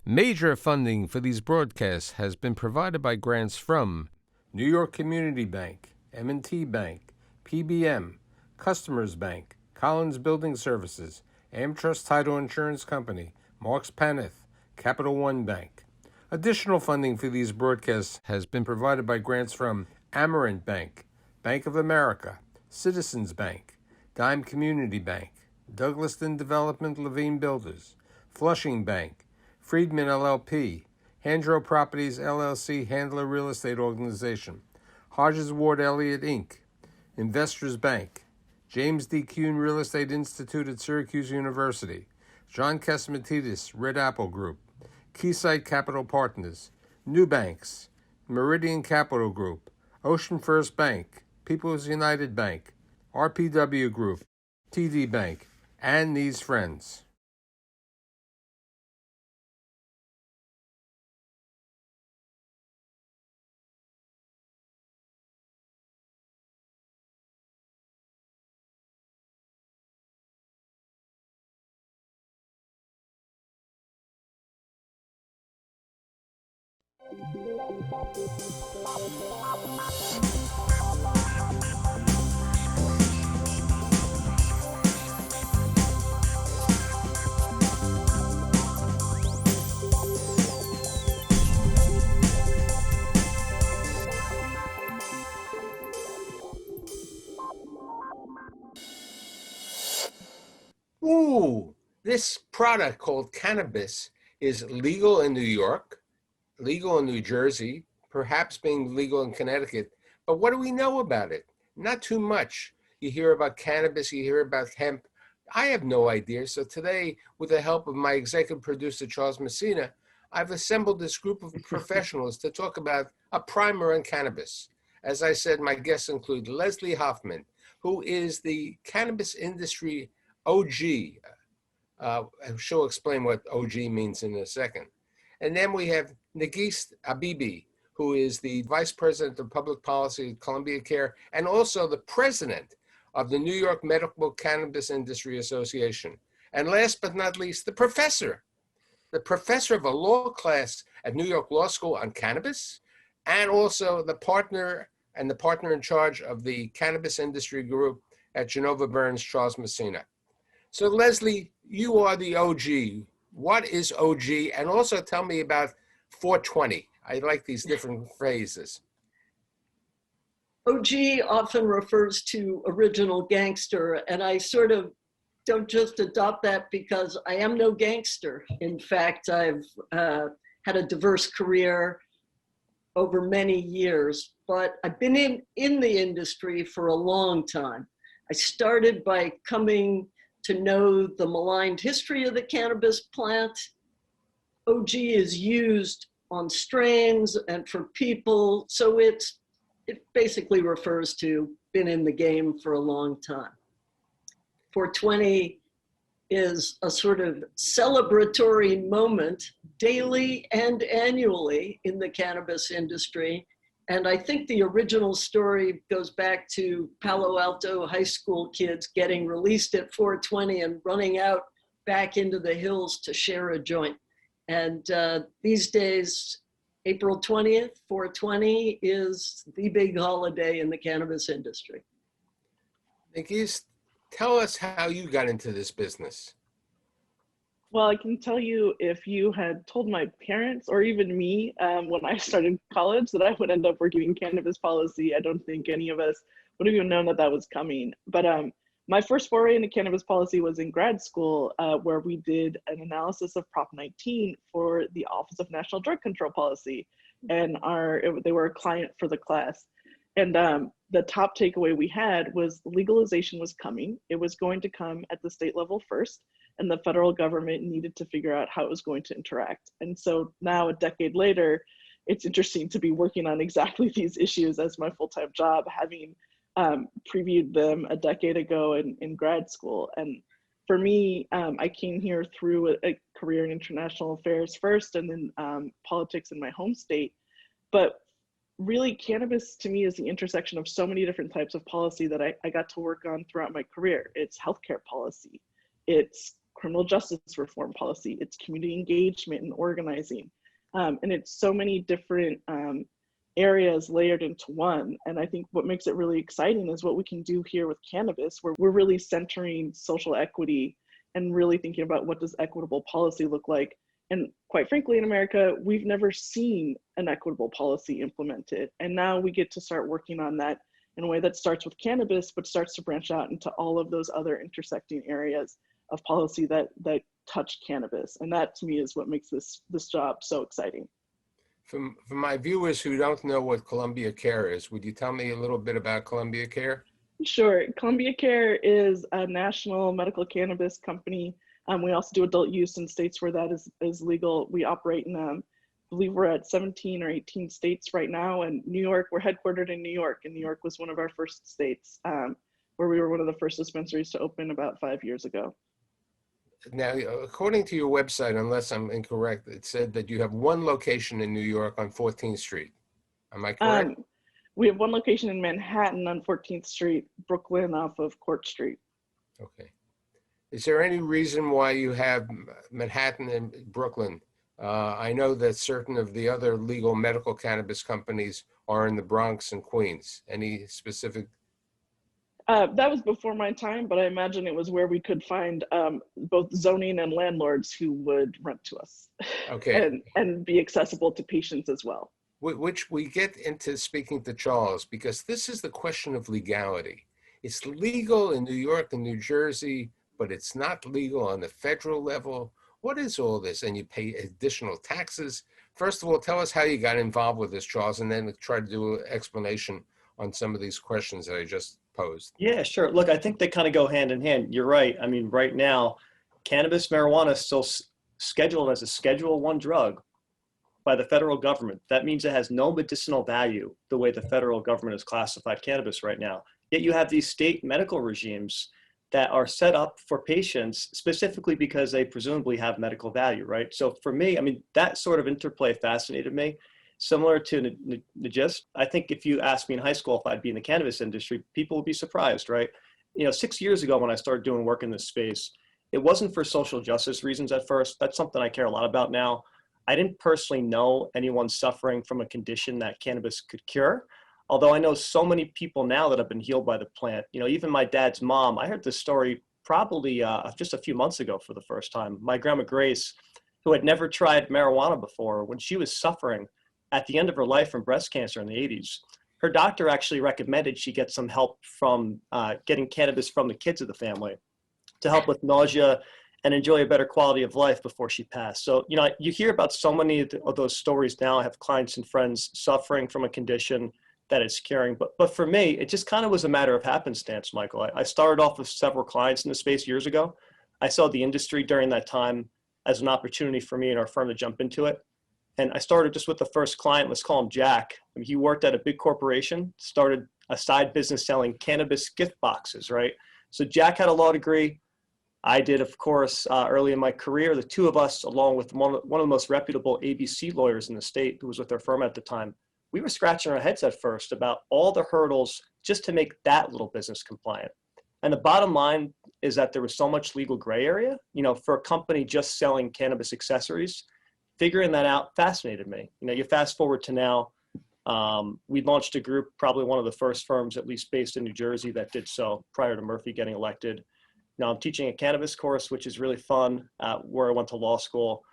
Major funding for these broadcasts has been provided by grants from New York Community Bank, M&T Bank, PBM, Customers Bank, Collins Building Services, AmTrust Title Insurance Company, Marks Paneth, Capital One Bank. Additional funding for these broadcasts has been provided by grants from Amerant Bank, Bank of America, Citizens Bank, Dime Community Bank, Douglaston Development Levine Builders, Flushing Bank, Friedman LLP, Handro Properties LLC Handler Real Estate Organization, Hodges Ward Elliott Inc., Investors Bank, James D. Kuhn Real Estate Institute at Syracuse University, John Catsimatidis Red Apple Group, Keysight Capital Partners, New Banks, Meridian Capital Group, Ocean First Bank, People's United Bank, RPW Group, TD Bank, and these friends. Ooh, this product called cannabis is legal in New York, legal in New Jersey, perhaps being legal in Connecticut. But what do we know about it? Not too much. You hear about cannabis, you hear about hemp. I have no idea. So today, with the help of my executive producer, Charles Messina, I've assembled this group of professionals to talk about a primer on cannabis. As I said, my guests include Leslie Hoffman, who is the cannabis industry OG. She'll explain what OG means in a second. And then we have Nagis Abibi, who is the Vice President of Public Policy at Columbia Care and also the President of the New York Medical Cannabis Industry Association. And last but not least, the professor of a law class at New York Law School on cannabis, and also the partner in charge of the cannabis industry group at Genova Burns, Charles Messina. So Leslie, you are the OG. What is OG? And also tell me about 420. I like these different phrases. OG often refers to original gangster, and I sort of don't just adopt that because I am no gangster. In fact, I've had a diverse career over many years, but I've been in the industry for a long time. I started by coming to know the maligned history of the cannabis plant. OG is used on strains and for people, so it basically refers to been in the game for a long time. 420 is a sort of celebratory moment daily and annually in the cannabis industry. And I think the original story goes back to Palo Alto high school kids getting released at 420 and running out back into the hills to share a joint. And these days, April 20th, 420 is the big holiday in the cannabis industry. Nagis, tell us how you got into this business. Well, I can tell you, if you had told my parents or even me when I started college that I would end up working in cannabis policy, I don't think any of us would have even known that that was coming. But my first foray into cannabis policy was in grad school, where we did an analysis of Prop 19 for the Office of National Drug Control Policy. And they were a client for the class. And the top takeaway we had was legalization was coming. It was going to come at the state level first, and the federal government needed to figure out how it was going to interact. And so now, a decade later, it's interesting to be working on exactly these issues as my full-time job, having previewed them a decade ago in grad school. And for me, I came here through a career in international affairs first, and then politics in my home state. But really, cannabis to me is the intersection of so many different types of policy that I got to work on throughout my career. It's healthcare policy, it's criminal justice reform policy, it's community engagement and organizing. And it's so many different areas layered into one. And I think what makes it really exciting is what we can do here with cannabis, where we're really centering social equity and really thinking about what does equitable policy look like. And quite frankly, in America, we've never seen an equitable policy implemented. And now we get to start working on that in a way that starts with cannabis, but starts to branch out into all of those other intersecting areas of policy that touch cannabis. And that to me is what makes this job so exciting. For my viewers who don't know what Columbia Care is, would you tell me a little bit about Columbia Care? Sure. Columbia Care is a national medical cannabis company. We also do adult use in states where that is legal. We operate in, I believe we're at 17 or 18 states right now. And New York, we're headquartered in New York, and New York was one of our first states where we were one of the first dispensaries to open about 5 years ago. Now, according to your website, unless I'm incorrect, it said that you have one location in New York on 14th Street. Am I correct? We have one location in Manhattan on 14th Street, Brooklyn off of Court Street. Okay. Is there any reason why you have Manhattan and Brooklyn? I know that certain of the other legal medical cannabis companies are in the Bronx and Queens. Any specific? That was before my time, but I imagine it was where we could find both zoning and landlords who would rent to us. Okay. and be accessible to patients as well. Which we get into speaking to Charles, because this is the question of legality. It's legal in New York and New Jersey, but it's not legal on the federal level. What is all this? And you pay additional taxes. First of all, tell us how you got involved with this, Charles, and then try to do an explanation on some of these questions that I just posed. Yeah, sure. Look, I think they kind of go hand in hand. You're right. I mean, right now, cannabis, marijuana is still scheduled as a Schedule I drug by the federal government. That means it has no medicinal value the way the federal government has classified cannabis right now. Yet you have these state medical regimes that are set up for patients specifically because they presumably have medical value, right? So for me, I mean, that sort of interplay fascinated me. Similar to Najis, I think if you asked me in high school if I'd be in the cannabis industry, people would be surprised, right? 6 years ago when I started doing work in this space, it wasn't for social justice reasons at first. That's something I care a lot about now. I didn't personally know anyone suffering from a condition that cannabis could cure, although I know so many people now that have been healed by the plant. Even my dad's mom, I heard this story probably just a few months ago for the first time. My grandma Grace, who had never tried marijuana before, when she was suffering at the end of her life from breast cancer in the 80s, her doctor actually recommended she get some help from getting cannabis from the kids of the family to help with nausea and enjoy a better quality of life before she passed. So, you hear about so many of those stories now. I have clients and friends suffering from a condition that it's curing. But for me, it just kind of was a matter of happenstance, Michael. I started off with several clients in the space years ago. I saw the industry during that time as an opportunity for me and our firm to jump into it. And I started just with the first client, let's call him Jack. I mean, he worked at a big corporation, started a side business selling cannabis gift boxes, right? So Jack had a law degree. I did, of course, early in my career. The two of us, along with one of the most reputable ABC lawyers in the state, who was with our firm at the time, we were scratching our heads at first about all the hurdles just to make that little business compliant. And the bottom line is that there was so much legal gray area, for a company just selling cannabis accessories. Figuring that out fascinated me. You fast forward to now, we launched a group, probably one of the first firms, at least based in New Jersey, that did so prior to Murphy getting elected. Now I'm teaching a cannabis course, which is really fun, where I went to law school.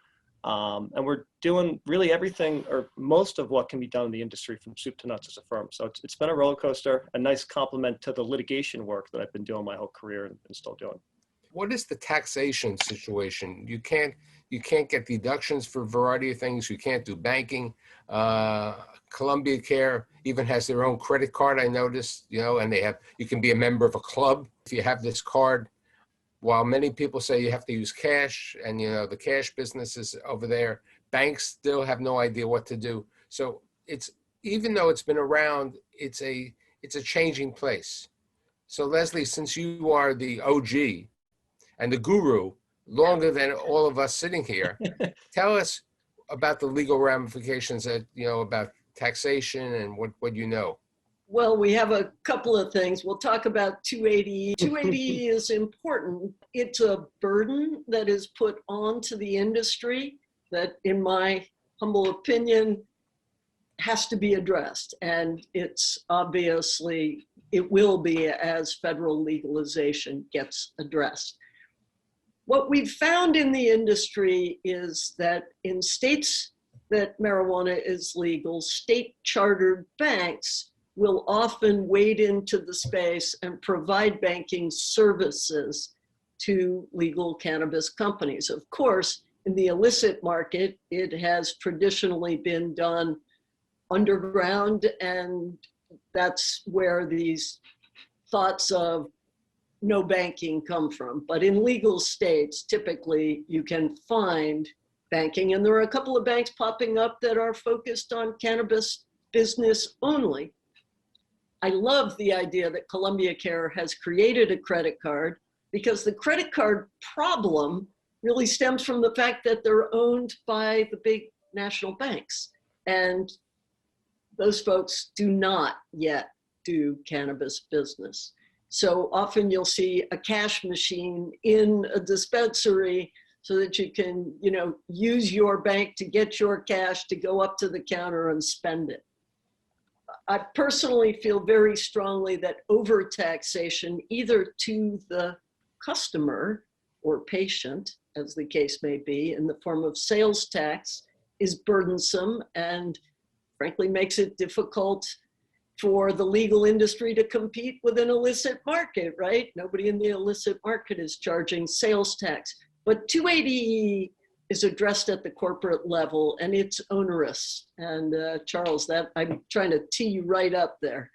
And we're doing really everything or most of what can be done in the industry from soup to nuts as a firm. So it's been a roller coaster, a nice compliment to the litigation work that I've been doing my whole career and still doing. What is the taxation situation? You can't get deductions for a variety of things. You can't do banking. Columbia Care even has their own credit card, I noticed, and you can be a member of a club if you have this card. While many people say you have to use cash, and the cash business is over there, banks still have no idea what to do. So even though it's been around, it's a changing place. So Leslie, since you are the OG and the guru, longer than all of us sitting here, tell us about the legal ramifications about taxation and what you know. Well, we have a couple of things. We'll talk about 280E. 280E is important. It's a burden that is put onto the industry that, in my humble opinion, has to be addressed. And it's obviously, it will be as federal legalization gets addressed. What we've found in the industry is that in states that marijuana is legal, state chartered banks will often wade into the space and provide banking services to legal cannabis companies. Of course, in the illicit market, it has traditionally been done underground, and that's where these thoughts of no banking come from. But in legal states, typically you can find banking, and there are a couple of banks popping up that are focused on cannabis business only. I love the idea that Columbia Care has created a credit card, because the credit card problem really stems from the fact that they're owned by the big national banks. And those folks do not yet do cannabis business. So often you'll see a cash machine in a dispensary so that you can, use your bank to get your cash to go up to the counter and spend it. I personally feel very strongly that overtaxation, either to the customer or patient, as the case may be, in the form of sales tax, is burdensome and frankly makes it difficult for the legal industry to compete with an illicit market, right? Nobody in the illicit market is charging sales tax. But 280E is addressed at the corporate level, and it's onerous. And Charles, that I'm trying to tee you right up there.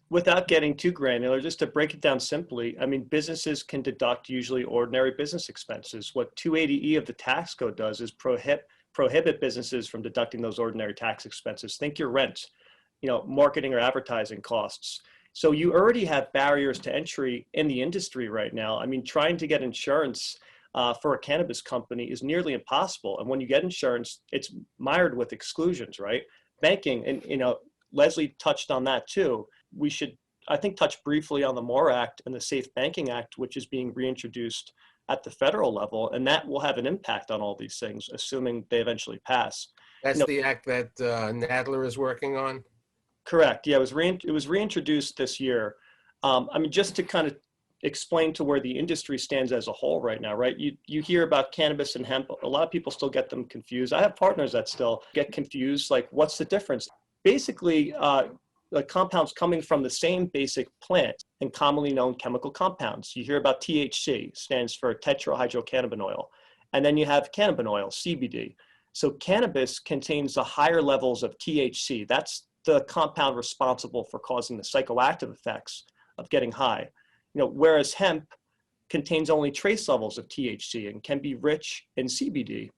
Without getting too granular, just to break it down simply, I mean, businesses can deduct usually ordinary business expenses. What 280E of the tax code does is prohibit businesses from deducting those ordinary tax expenses. Think your rent, marketing or advertising costs. So you already have barriers to entry in the industry right now. I mean, trying to get insurance for a cannabis company is nearly impossible. And when you get insurance, it's mired with exclusions, right? Banking, and Leslie touched on that too. We should, I think, touch briefly on the MORE Act and the Safe Banking Act, which is being reintroduced at the federal level, and that will have an impact on all these things, assuming they eventually pass. That's the act that Nadler is working on? Correct. Yeah, it was reintroduced this year. Just to kind of explain to where the industry stands as a whole right now, right? You hear about cannabis and hemp. A lot of people still get them confused. I have partners that still get confused. Like, what's the difference? Basically, the compounds coming from the same basic plant and commonly known chemical compounds. You hear about THC, stands for tetrahydrocannabinol. And then you have cannabinoid, CBD. So cannabis contains the higher levels of THC. That's the compound responsible for causing the psychoactive effects of getting high. Whereas hemp contains only trace levels of THC and can be rich in CBD.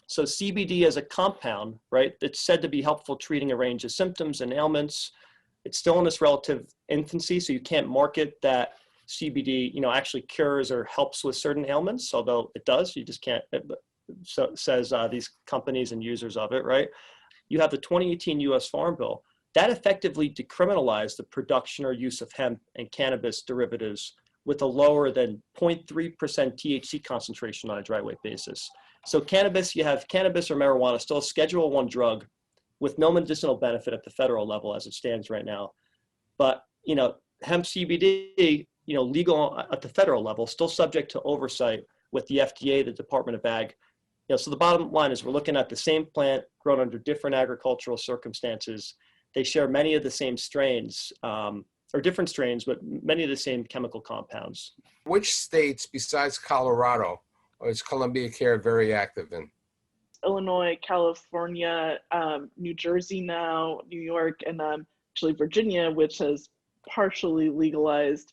So CBD as a compound, right, it's said to be helpful treating a range of symptoms and ailments. It's still in its relative infancy, so you can't market that CBD, actually cures or helps with certain ailments, although it does. You just can't, so says these companies and users of it, right? You have the 2018 U.S. Farm Bill. That effectively decriminalized the production or use of hemp and cannabis derivatives with a lower than 0.3% THC concentration on a dry weight basis. So cannabis, you have cannabis or marijuana, still a Schedule I drug with no medicinal benefit at the federal level as it stands right now. But, hemp CBD, legal at the federal level, still subject to oversight with the FDA, the Department of Ag. So the bottom line is we're looking at the same plant grown under different agricultural circumstances. They share many of the same strains, or different strains, but many of the same chemical compounds. Which states besides Colorado is Columbia Care very active in? Illinois, California, New Jersey now, New York, and actually Virginia, which has partially legalized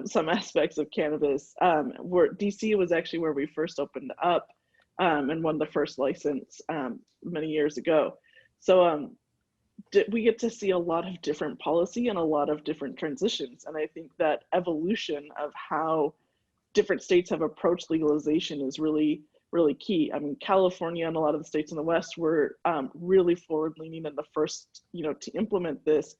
some aspects of cannabis. Where DC was actually where we first opened up and won the first license many years ago. So we get to see a lot of different policy and a lot of different transitions. And I think that evolution of how different states have approached legalization is really, really key. I mean, California and a lot of the states in the West were really forward leaning and the first, to implement this.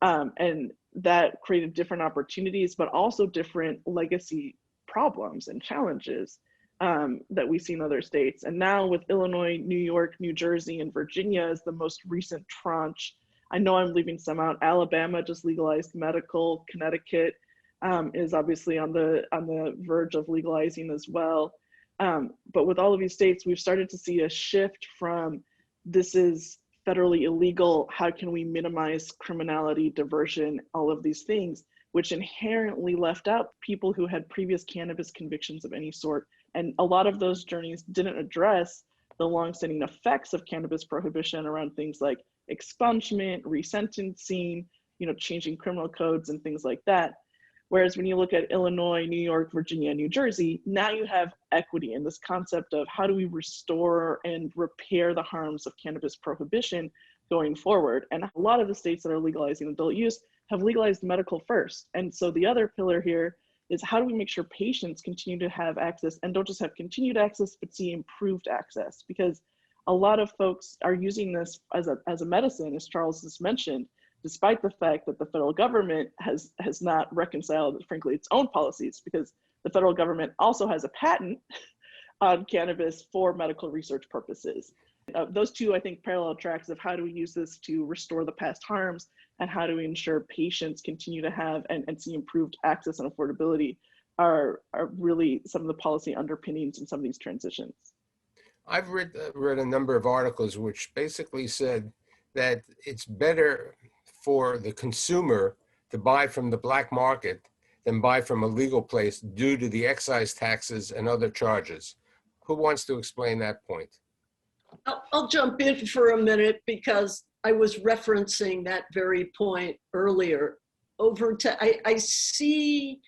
And that created different opportunities, but also different legacy problems and challenges that we see in other states. And now with Illinois, New York, New Jersey, and Virginia as the most recent tranche. I know I'm leaving some out. Alabama just legalized medical. Connecticut is obviously on the verge of legalizing as well. But with all of these states, we've started to see a shift from this is federally illegal, how can we minimize criminality, diversion, all of these things, which inherently left out people who had previous cannabis convictions of any sort. And a lot of those journeys didn't address the longstanding effects of cannabis prohibition around things like expungement, resentencing, changing criminal codes and things like that. Whereas when you look at Illinois, New York, Virginia, New Jersey, now you have equity in this concept of how do we restore and repair the harms of cannabis prohibition going forward. And a lot of the states that are legalizing adult use have legalized medical first. And so the other pillar here is how do we make sure patients continue to have access and don't just have continued access, but see improved access? Because a lot of folks are using this as a medicine, as Charles just mentioned, despite the fact that the federal government has not reconciled, frankly, its own policies, because the federal government also has a patent on cannabis for medical research purposes. Those two, I think, parallel tracks of how do we use this to restore the past harms and how do we ensure patients continue to have and see improved access and affordability are really some of the policy underpinnings in some of these transitions. I've read a number of articles which basically said that it's better for the consumer to buy from the black market than buy from a legal place due to the excise taxes and other charges. Who wants to explain that point? I'll jump in for a minute because I was referencing that very point earlier. I see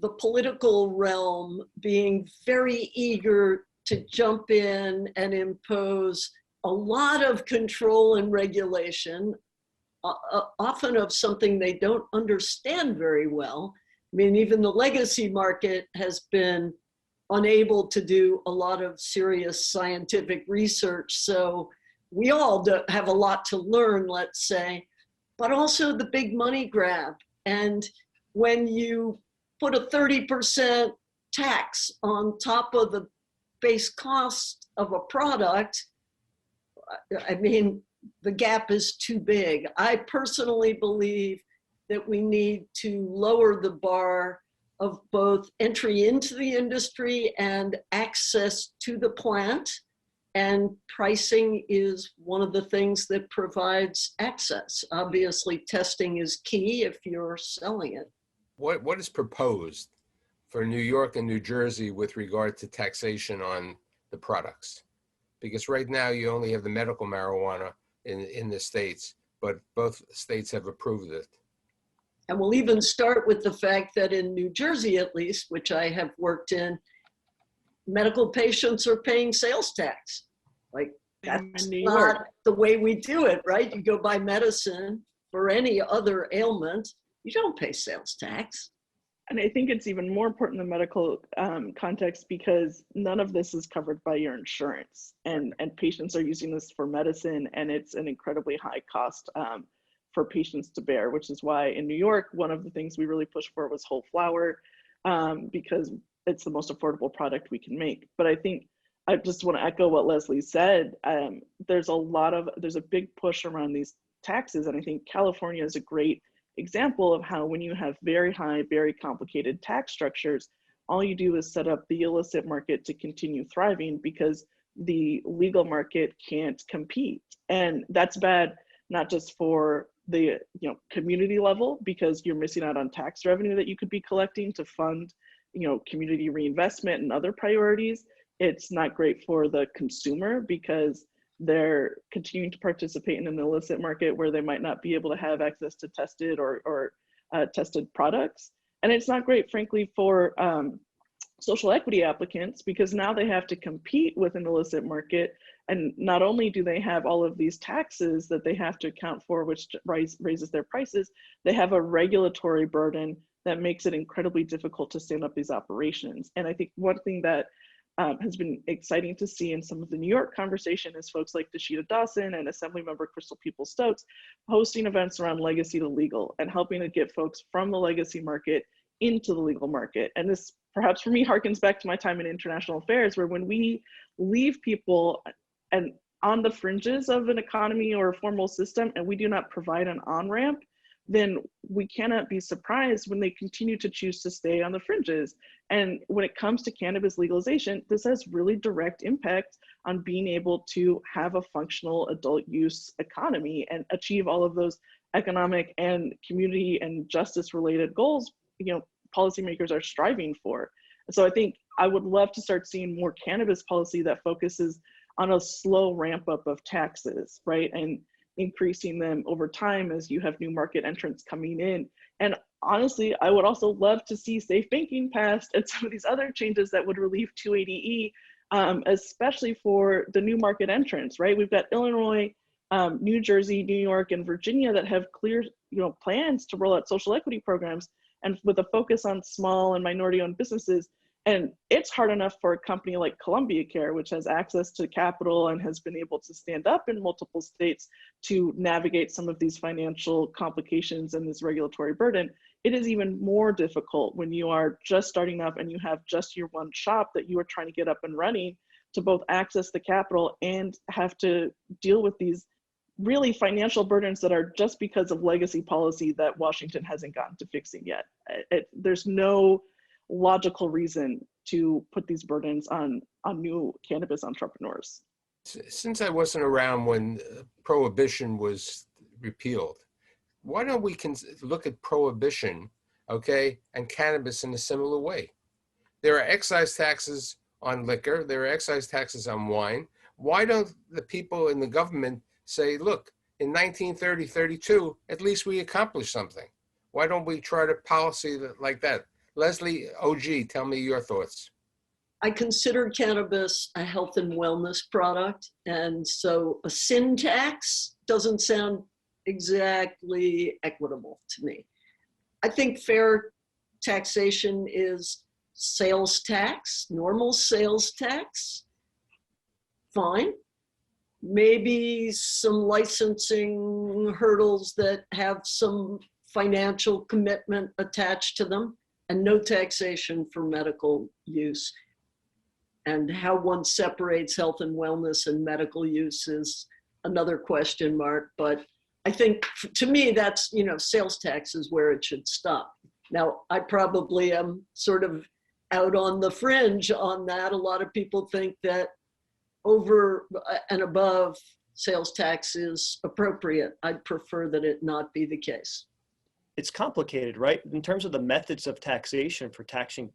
the political realm being very eager to jump in and impose a lot of control and regulation, often of something they don't understand very well. I mean, even the legacy market has been unable to do a lot of serious scientific research. So we all have a lot to learn, let's say, but also the big money grab. And when you put a 30% tax on top of the base cost of a product, I mean, the gap is too big. I personally believe that we need to lower the bar of both entry into the industry and access to the plant. And pricing is one of the things that provides access. Obviously, testing is key if you're selling it. What is proposed for New York and New Jersey with regard to taxation on the products? Because right now you only have the medical marijuana in the states, but both states have approved it. And we'll even start with the fact that in New Jersey, at least, which I have worked in, medical patients are paying sales tax. Like, that's not the way we do it, right? You go buy medicine for any other ailment, you don't pay sales tax. And I think it's even more important in the medical context because none of this is covered by your insurance, and patients are using this for medicine, and it's an incredibly high cost for patients to bear, which is why in New York, one of the things we really pushed for was whole flower because it's the most affordable product we can make. But I think I just want to echo what Leslie said. There's a big push around these taxes, and I think California is a great example of how when you have very high, very complicated tax structures, all you do is set up the illicit market to continue thriving because the legal market can't compete. And that's bad, not just for the community level, because you're missing out on tax revenue that you could be collecting to fund community reinvestment and other priorities. It's not great for the consumer because they're continuing to participate in an illicit market where they might not be able to have access to tested or tested products. And it's not great, frankly, for social equity applicants because now they have to compete with an illicit market. And not only do they have all of these taxes that they have to account for, which raises their prices, they have a regulatory burden that makes it incredibly difficult to stand up these operations. And I think one thing that has been exciting to see in some of the New York conversation is folks like Dashida Dawson and Assemblymember Crystal Peoples-Stokes hosting events around legacy to legal and helping to get folks from the legacy market into the legal market. And this, perhaps for me, harkens back to my time in international affairs, where when we leave people and on the fringes of an economy or a formal system and we do not provide an on-ramp, then we cannot be surprised when they continue to choose to stay on the fringes. And when it comes to cannabis legalization, this has really direct impact on being able to have a functional adult use economy and achieve all of those economic and community and justice related goals, you know, policymakers are striving for. So I think I would love to start seeing more cannabis policy that focuses on a slow ramp up of taxes, right? And increasing them over time as you have new market entrants coming in. And honestly, I would also love to see safe banking passed and some of these other changes that would relieve 280E, especially for the new market entrants, right? We've got Illinois, New Jersey, New York, and Virginia that have clear, you know, plans to roll out social equity programs and with a focus on small and minority-owned businesses. And it's hard enough for a company like Columbia Care, which has access to capital and has been able to stand up in multiple states to navigate some of these financial complications and this regulatory burden. It is even more difficult when you are just starting up and you have just your one shop that you are trying to get up and running to both access the capital and have to deal with these really financial burdens that are just because of legacy policy that Washington hasn't gotten to fixing yet. There's no logical reason to put these burdens on new cannabis entrepreneurs. Since I wasn't around when prohibition was repealed, why don't we look at prohibition, okay, and cannabis in a similar way? There are excise taxes on liquor. There are excise taxes on wine. Why don't the people in the government say, look, in 1930, 32, at least we accomplished something. Why don't we try to policy like that? Leslie, OG, tell me your thoughts. I consider cannabis a health and wellness product. And so a sin tax doesn't sound exactly equitable to me. I think fair taxation is sales tax, normal sales tax, fine. Maybe some licensing hurdles that have some financial commitment attached to them, and no taxation for medical use. And how one separates health and wellness and medical use is another question mark. But I think, to me, that's, you know, sales tax is where it should stop. Now, I probably am sort of out on the fringe on that. A lot of people think that over and above sales tax is appropriate. I'd prefer that it not be the case. It's complicated, right? In terms of the methods of taxation for taxing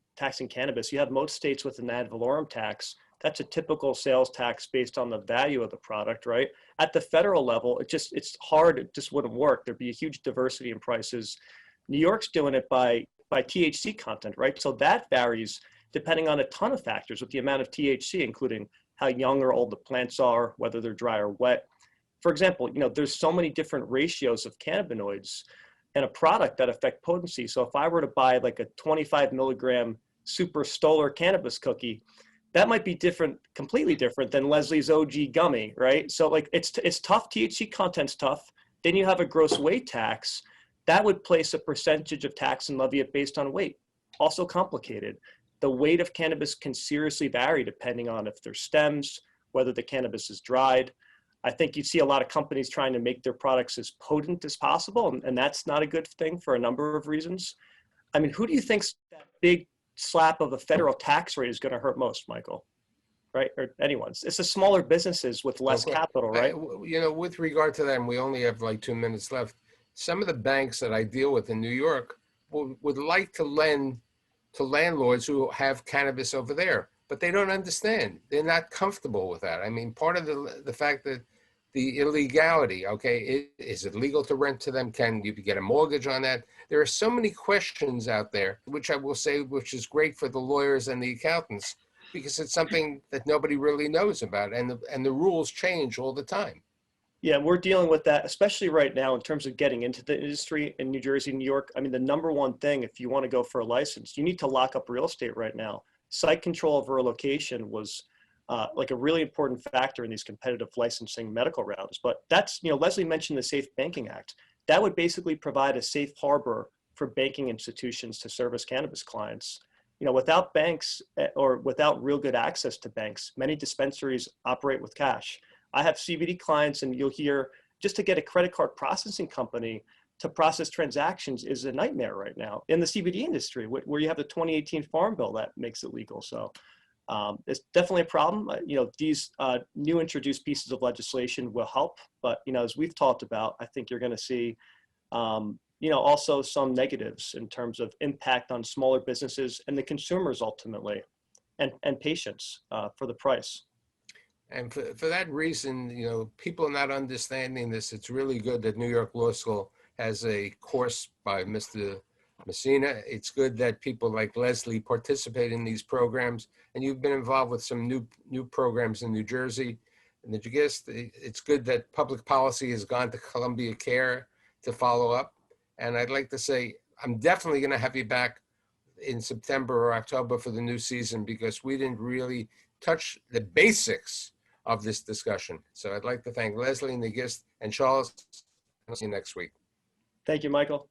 cannabis, you have most states with an ad valorem tax. That's a typical sales tax based on the value of the product, right? At the federal level, it's hard, it just wouldn't work. There'd be a huge diversity in prices. New York's doing it by THC content, right? So that varies depending on a ton of factors with the amount of THC, including how young or old the plants are, whether they're dry or wet. For example, you know, there's so many different ratios of cannabinoids and a product that affect potency. So if I were to buy like a 25 milligram super stoller cannabis cookie, that might be different, completely different than Leslie's OG gummy, right? So like it's tough, THC content's tough. Then you have a gross weight tax. That would place a percentage of tax and levy it based on weight. Also complicated. The weight of cannabis can seriously vary depending on if there's stems, whether the cannabis is dried. I think you see a lot of companies trying to make their products as potent as possible, and that's not a good thing for a number of reasons. I mean, who do you think that big slap of a federal tax rate is going to hurt most, Michael? Right? Or anyone's? It's the smaller businesses with less capital, right? You know, with regard to that, and we only have like 2 minutes left, some of the banks that I deal with in New York would like to lend to landlords who have cannabis over there, but they don't understand. They're not comfortable with that. I mean, part of the fact that the illegality, okay, is it legal to rent to them? Can you get a mortgage on that? There are so many questions out there, which I will say, which is great for the lawyers and the accountants, because it's something that nobody really knows about, and the rules change all the time. Yeah, we're dealing with that, especially right now in terms of getting into the industry in New Jersey, New York. I mean, the number one thing, if you want to go for a license, you need to lock up real estate right now. site control over a location was like a really important factor in these competitive licensing medical rounds. But that's, Leslie mentioned the Safe Banking Act. That would basically provide a safe harbor for banking institutions to service cannabis clients. Without banks or without real good access to banks, many dispensaries operate with cash. I have CBD clients, and you'll hear just to get a credit card processing company to process transactions is a nightmare right now in the CBD industry, where you have the 2018 Farm Bill that makes it legal. So it's definitely a problem. These new introduced pieces of legislation will help, but as we've talked about, I think you're going to see also some negatives in terms of impact on smaller businesses and the consumers ultimately, and patients for the price. And for that reason, people not understanding this, it's really good that New York Law School has a course by Mr. Messina. It's good that people like Leslie participate in these programs, and you've been involved with some new programs in New Jersey. And did you guess it's good that public policy has gone to Columbia Care to follow up? And I'd like to say, I'm definitely going to have you back in September or October for the new season, because we didn't really touch the basics of this discussion. So I'd like to thank Leslie, Nagist, and Charles. I'll see you next week. Thank you, Michael.